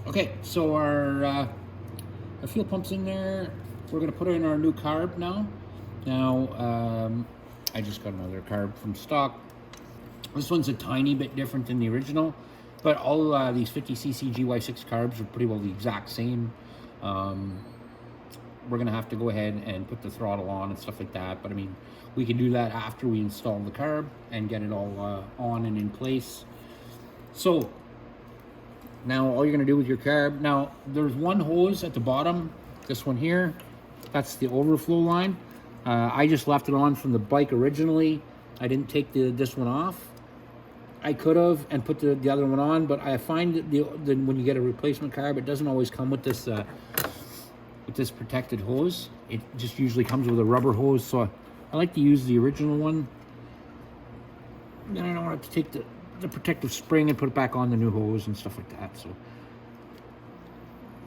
Okay, so our fuel pump's in there. We're gonna put in our new carb now. Now, I just got another carb from stock. This one's a tiny bit different than the original, but all these 50cc GY6 carbs are pretty well the exact same. We're gonna have to go ahead and put the throttle on and stuff like that, but I mean, we can do that after we install the carb and get it all on and in place. So now all you're gonna do with your carb, now there's one hose at the bottom, this one here, that's the overflow line. I just left it on from the bike originally. I didn't take this one off. I could have and put the other one on, but I find that when you get a replacement carb, it doesn't always come with this protected hose. It just usually comes with a rubber hose, so I like to use the original one. Then I don't want to take the protective spring and put it back on the new hose and stuff like that. So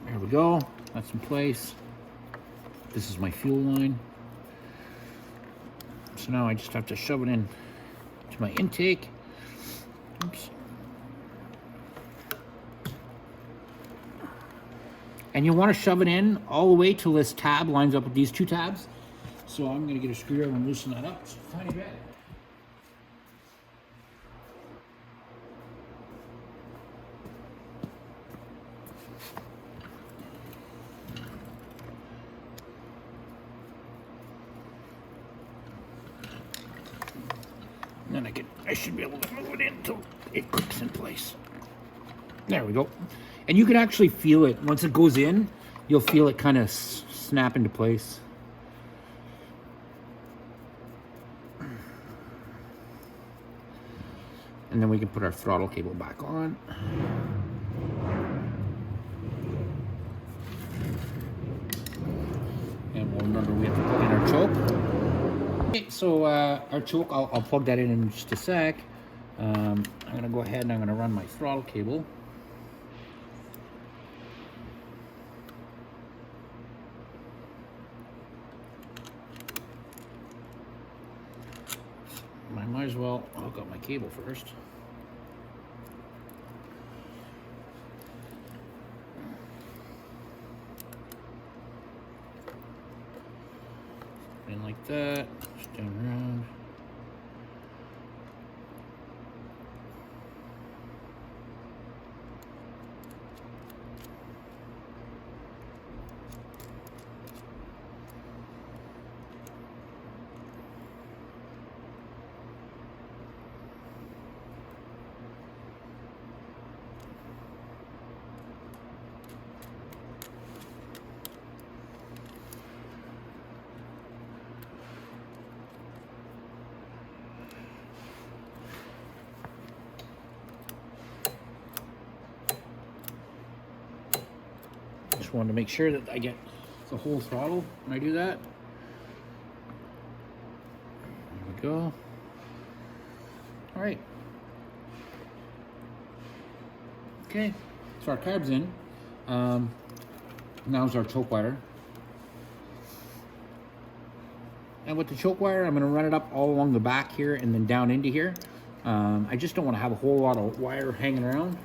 there we go, that's in place. This is my fuel line. So now I just have to shove it in to my intake. Oops. And you want to shove it in all the way till this tab lines up with these two tabs. So I'm going to get a screwdriver and loosen that up just a tiny bit. And then I should be able to move it in until it clicks in place. There we go. And you can actually feel it. Once it goes in, you'll feel it kind of snap into place. And then we can put our throttle cable back on. And we'll remember we have to plug in our choke. Okay, so our choke, I'll plug that in just a sec. I'm going to go ahead and I'm going to run my throttle cable. I might as well hook up my cable first. In like that, just down around. Just wanted to make sure that I get the whole throttle when I do that. There we go. All right. Okay, so our carb's in. Now's our choke wire. And with the choke wire, I'm going to run it up all along the back here and then down into here. I just don't want to have a whole lot of wire hanging around.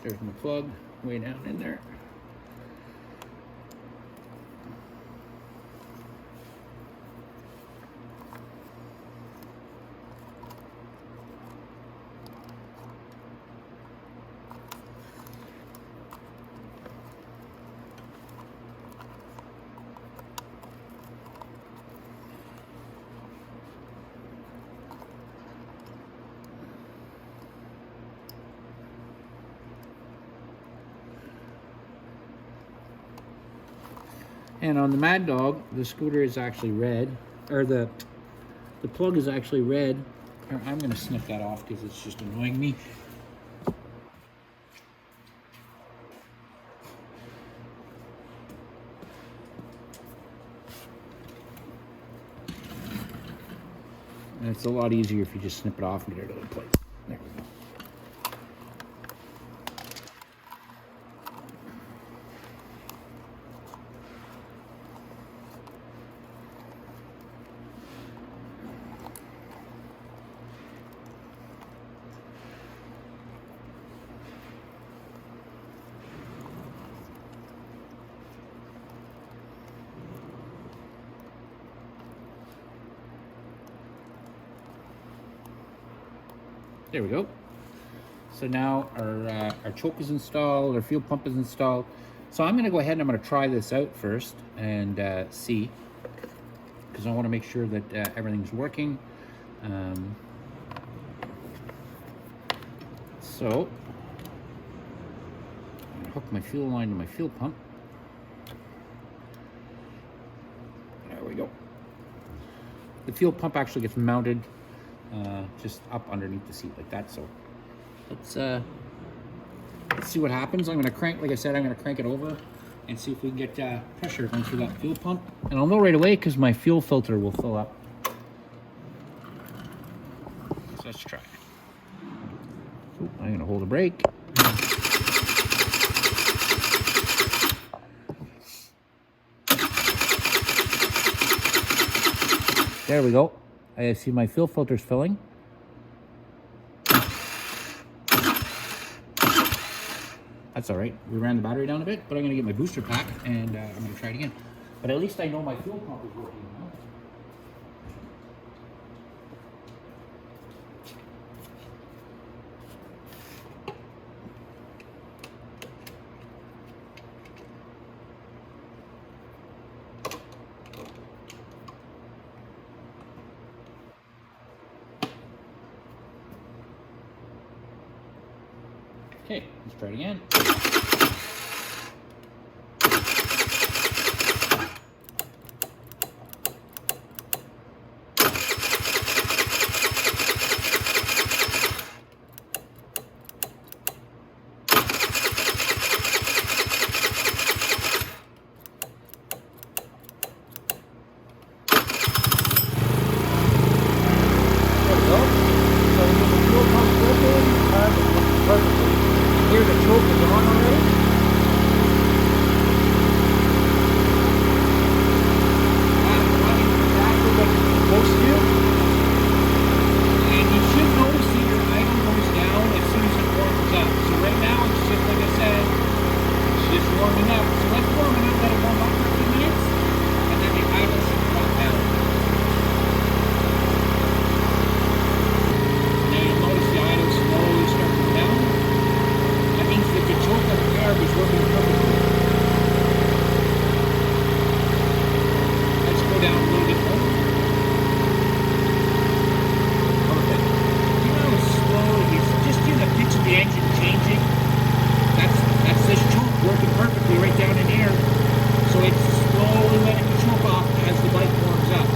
There's my plug way down in there. And on the Maddog, the scooter is actually red, or the plug is actually red. I'm going to snip that off because it's just annoying me. And it's a lot easier if you just snip it off and get it out of place. There we go. There we go. So now our choke is installed, our fuel pump is installed. So I'm going to go ahead and I'm going to try this out first and see, because I want to make sure that everything's working. So I'm going to hook my fuel line to my fuel pump. There we go. The fuel pump actually gets mounted just up underneath the seat like that. So let's see what happens. I'm going to crank, like I said, I'm going to crank it over and see if we can get pressure going through that fuel pump. And I'll know right away because my fuel filter will fill up. So let's try. Ooh, I'm going to hold the brake. There we go. I see my fuel filter's filling. That's all right. We ran the battery down a bit, but I'm going to get my booster pack and I'm going to try it again. But at least I know my fuel pump is working now. Okay, let's try it again. Here the choke is on already. Running exactly like it's supposed to. And you should notice that your idle goes down as soon as it warms up. So right now it's just like I said, it's just warming up. So let's warm it up, let it warm up for a few minutes, and then the idle should drop down. Now you'll notice the idle slowly start to go down. Means that the choke on the carb is working perfectly. Let's go down a little bit more. Perfect. You know how slow it is. Just hear the pitch of the engine changing. That's this choke working perfectly right down in here. So it's slowly letting the choke off as the bike warms up.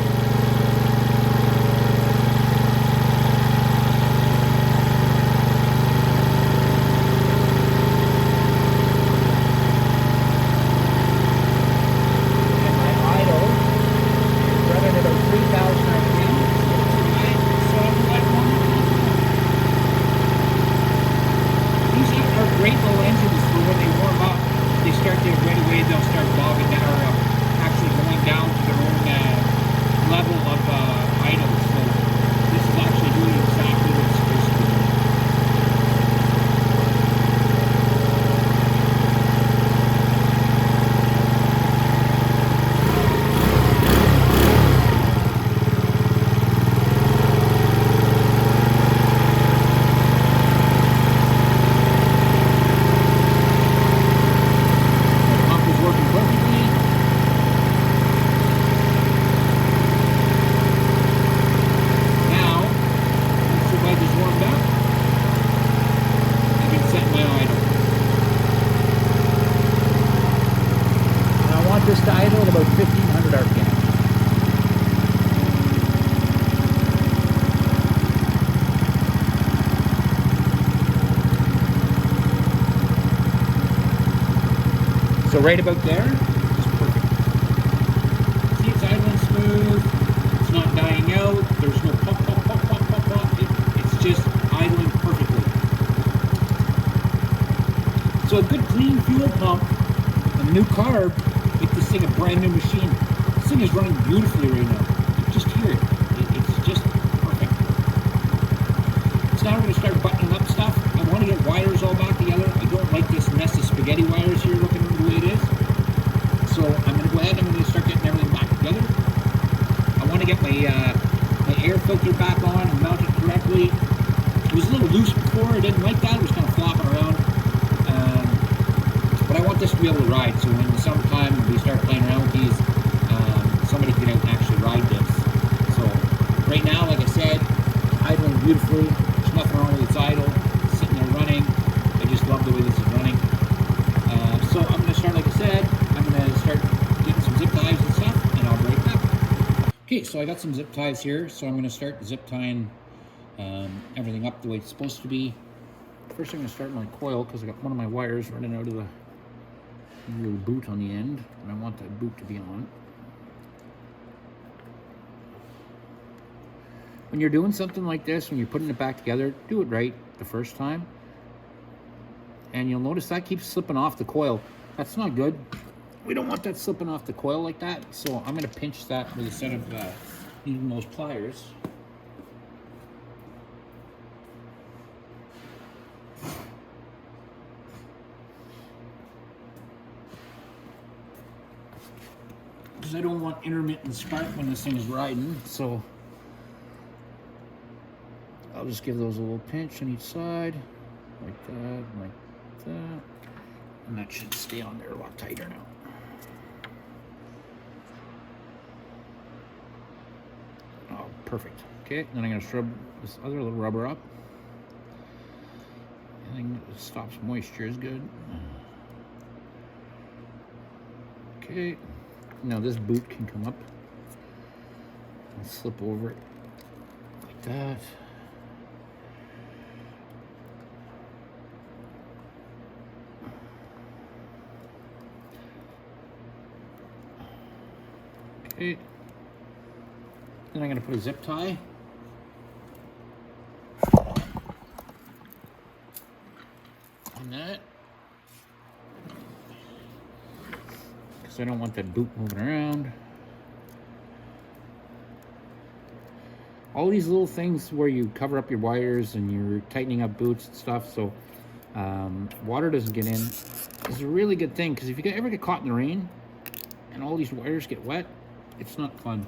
This to idle at about 1500 RPM. So right about there is perfect. See, it's idling smooth. It's not dying out. There's no pop, pop, pop, pop, pop, pop. It's just idling perfectly. So a good clean fuel pump, a new carb, make this thing a brand new machine. This thing is running beautifully right now. You just hear it. It's just perfect. So now we're going to start buttoning up stuff. I want to get wires all back together. I don't like this mess of spaghetti wires here looking the way it is. So I'm going to go ahead and I'm going to start getting everything back together. I want to get my air filter back on and mount it correctly. It was a little want this to be able to ride. So in the summertime, when we start playing around with these, somebody can actually ride this. So right now, like I said, idling beautifully. There's nothing wrong with its idle. It's sitting there running. I just love the way this is running. So I'm going to start, like I said, I'm going to start getting some zip ties and stuff, and I'll be right back. Okay, so I got some zip ties here, so I'm going to start zip tying everything up the way it's supposed to be. First, I'm going to start my coil because I got one of my wires running out of the little boot on the end, and I want that boot to be on. When you're doing something like this, when you're putting it back together, do it right the first time. And you'll notice that keeps slipping off the coil. That's not good. We don't want that slipping off the coil like that. So I'm going to pinch that with a set of needle nose pliers. Because I don't want intermittent spark when this thing is riding. So I'll just give those a little pinch on each side. Like that, like that. And that should stay on there a lot tighter now. Oh, perfect. Okay, then I'm going to scrub this other little rubber up. Anything that stops moisture is good. Okay, now this boot can come up and slip over it like that. Okay. Then I'm going to put a zip tie. On that. Because I don't want that boot moving around. All these little things where you cover up your wires and you're tightening up boots and stuff so water doesn't get in is a really good thing, because if you ever get caught in the rain and all these wires get wet, it's not fun.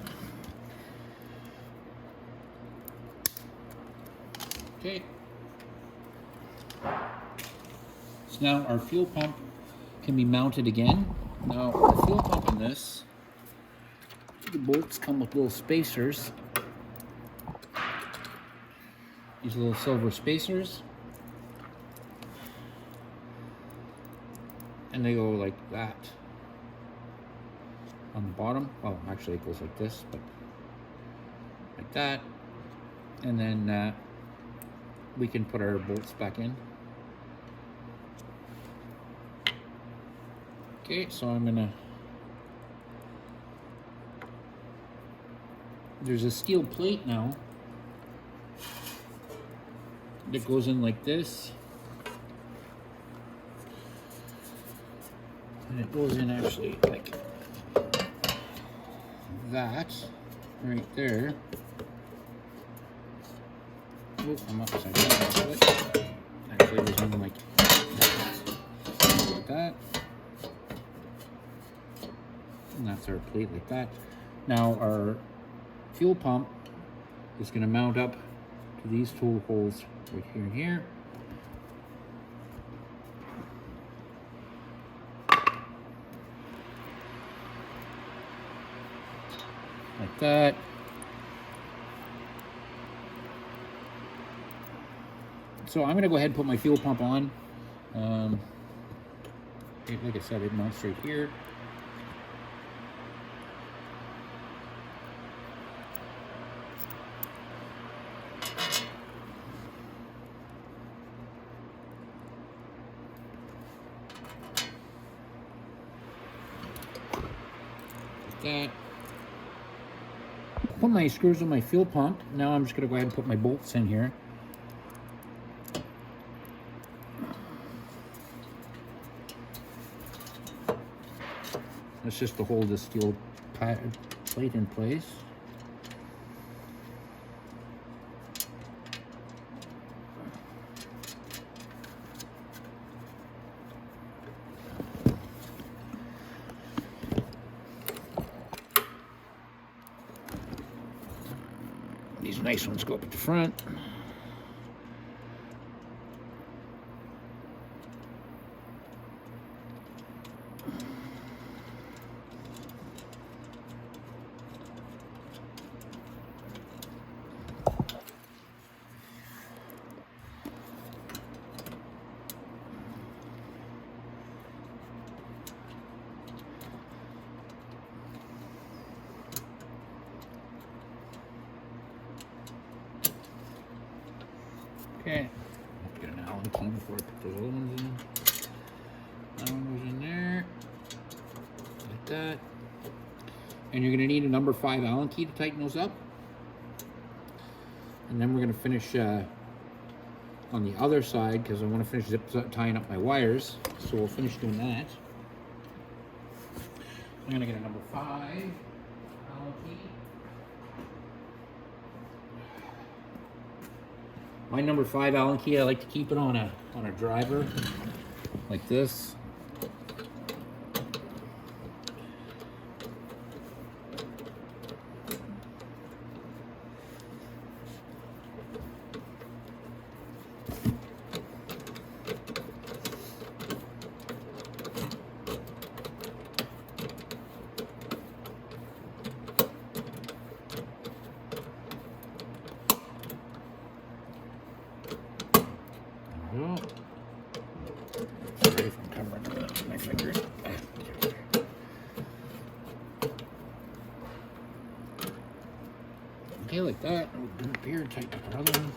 Okay. So now our fuel pump can be mounted again. Now the fuel pump in this, the bolts come with little spacers. These little silver spacers. And they go like that. On the bottom, well, actually it goes like this, but like that, and then we can put our bolts back in. Okay, so I'm gonna, there's a steel plate now that goes in like this, and it goes in actually like that right there. Oh, I'm upside down. Actually, there's one like that. And that's our plate like that. Now our fuel pump is going to mount up to these tool holes right here and here. Like that. So I'm going to go ahead and put my fuel pump on. Like I said, it mounts right here. Like that. Put my screws on my fuel pump. Now I'm just going to go ahead and put my bolts in here. That's just to hold the steel plate in place. These nice ones go up at the front. Okay, I'll get an Allen key before I put those other ones in. That one goes in there, like that. And you're going to need a number 5 Allen key to tighten those up. And then we're going to finish on the other side because I want to finish tying up my wires. So we'll finish doing that. I'm going to get a number 5 Allen key. My number 5 Allen key, I like to keep it on a driver like this. Sorry if I'm covering my fingers. Okay, like that. We'll do it here, tighten up our other one.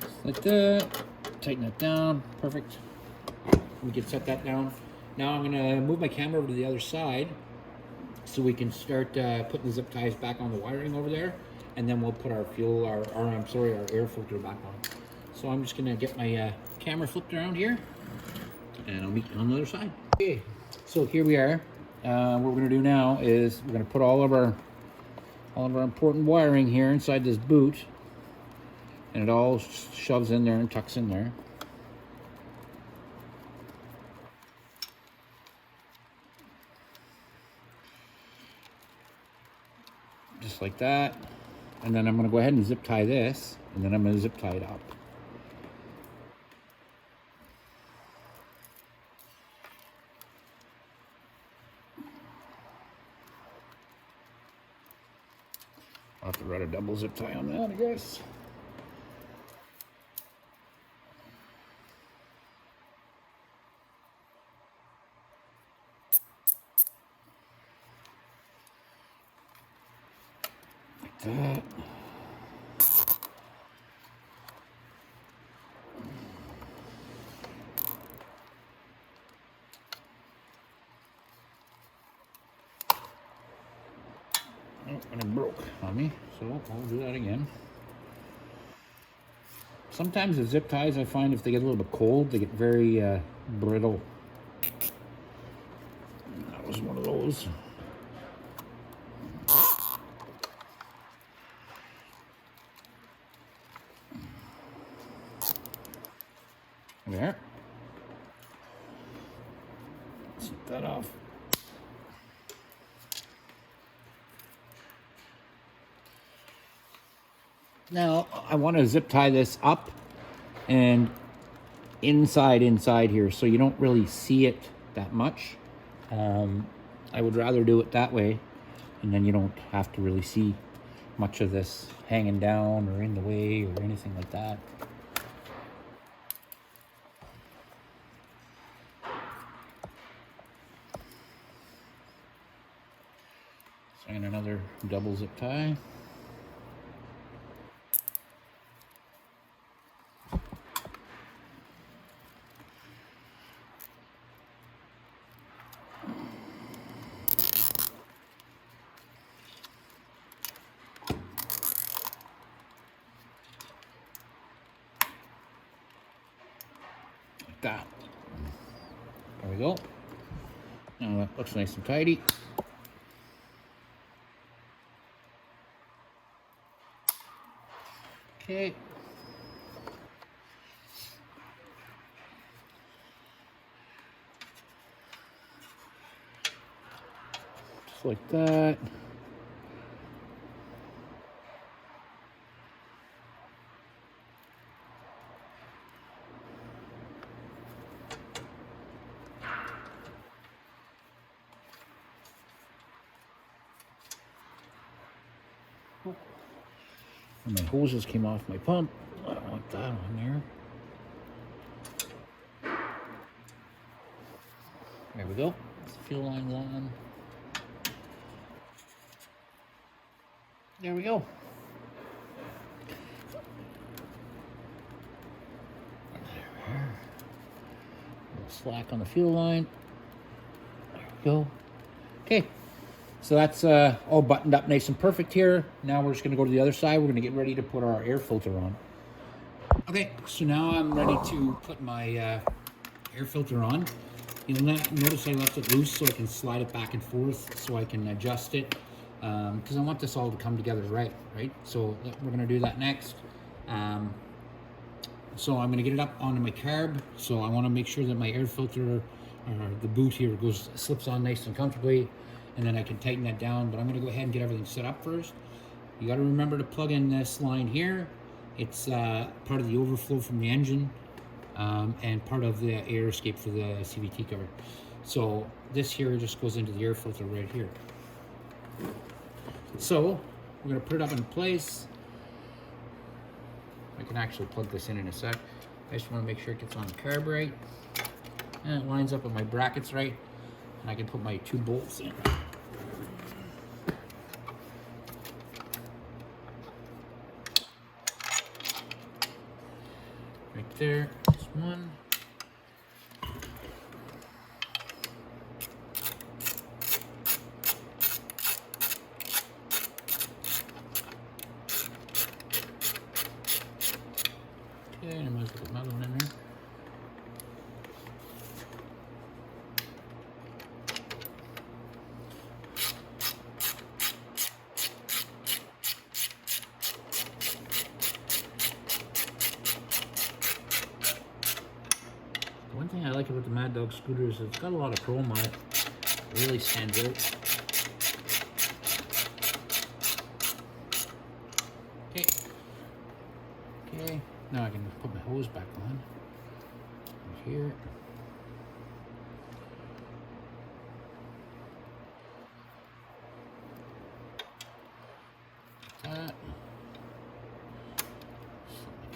Just like that. Tighten that down. Perfect. We can set that down. Now I'm gonna move my camera over to the other side so we can start putting the zip ties back on the wiring over there, and then we'll put our our air filter back on. So I'm just gonna get my camera flipped around here, and I'll meet you on the other side. Okay, so here we are. What we're gonna do now is we're gonna put all of our important wiring here inside this boot, and it all shoves in there and tucks in there. Just like that. And then I'm going to go ahead and zip tie this, and then I'm going to zip tie it up. I'll have to run a double zip tie on that, I guess. That. Oh, and it broke on me, so I'll do that again. Sometimes the zip ties, I find if they get a little bit cold, they get very brittle. That was one of those. There. Set that off. Now I want to zip tie this up and inside here, so you don't really see it that much. I would rather do it that way, and then you don't have to really see much of this hanging down or in the way or anything like that. And another double zip tie. Like that. There we go. Now that looks nice and tidy. Okay. Just like that. And my hoses came off my pump. I don't want that on there. There we go. Fuel line's on. There we go. Slack on the fuel line. There we go. Okay, so that's all buttoned up nice and perfect here. Now we're just going to go to the other side. We're going to get ready to put our air filter on. Okay, so now I'm ready to put my air filter on. You'll notice I left it loose so I can slide it back and forth so I can adjust it because I want this all to come together right? So we're going to do that next. So I'm going to get it up onto my carb. So I want to make sure that my air filter, or the boot here, slips on nice and comfortably, and then I can tighten that down. But I'm going to go ahead and get everything set up first. You got to remember to plug in this line here. It's part of the overflow from the engine and part of the air escape for the CVT cover. So this here just goes into the air filter right here. So we're going to put it up in place. I can actually plug this in a sec. I just want to make sure it gets on the carb right. And it lines up with my brackets right. And I can put my 2 bolts in. Right there, there's one. Okay, and I might as well put another one in there. One thing I like about the Maddog Scooter is it's got a lot of chrome on it. It really stands out. Okay. Okay. Now I can put my hose back on. Right here. That.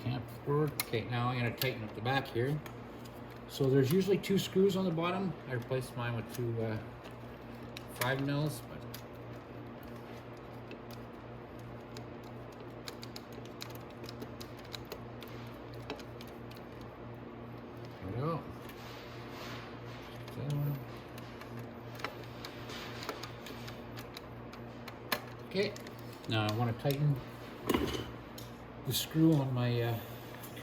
Camp forward. Okay, now I'm going to tighten up the back here. So there's usually 2 screws on the bottom. I replaced mine with 2 5 mils, but there we go. Okay, now I want to tighten the screw on my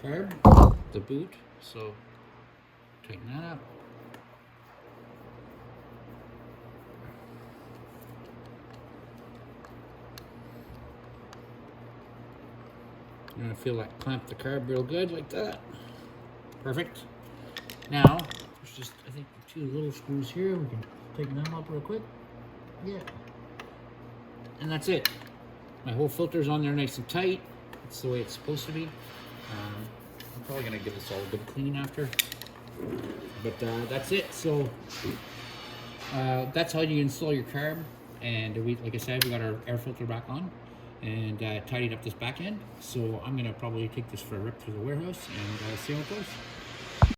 carb, the boot. So tighten that up. You're gonna feel that clamp the carb real good like that. Perfect. Now, there's just, I think, 2 little screws here. We can tighten them up real quick. Yeah. And that's it. My whole filter's on there nice and tight. That's the way it's supposed to be. I'm probably gonna give this all a good clean after. But that's it. So that's how you install your carb. And like I said, we got our air filter back on and tidied up this back end. So I'm gonna probably take this for a rip through the warehouse and see how it goes.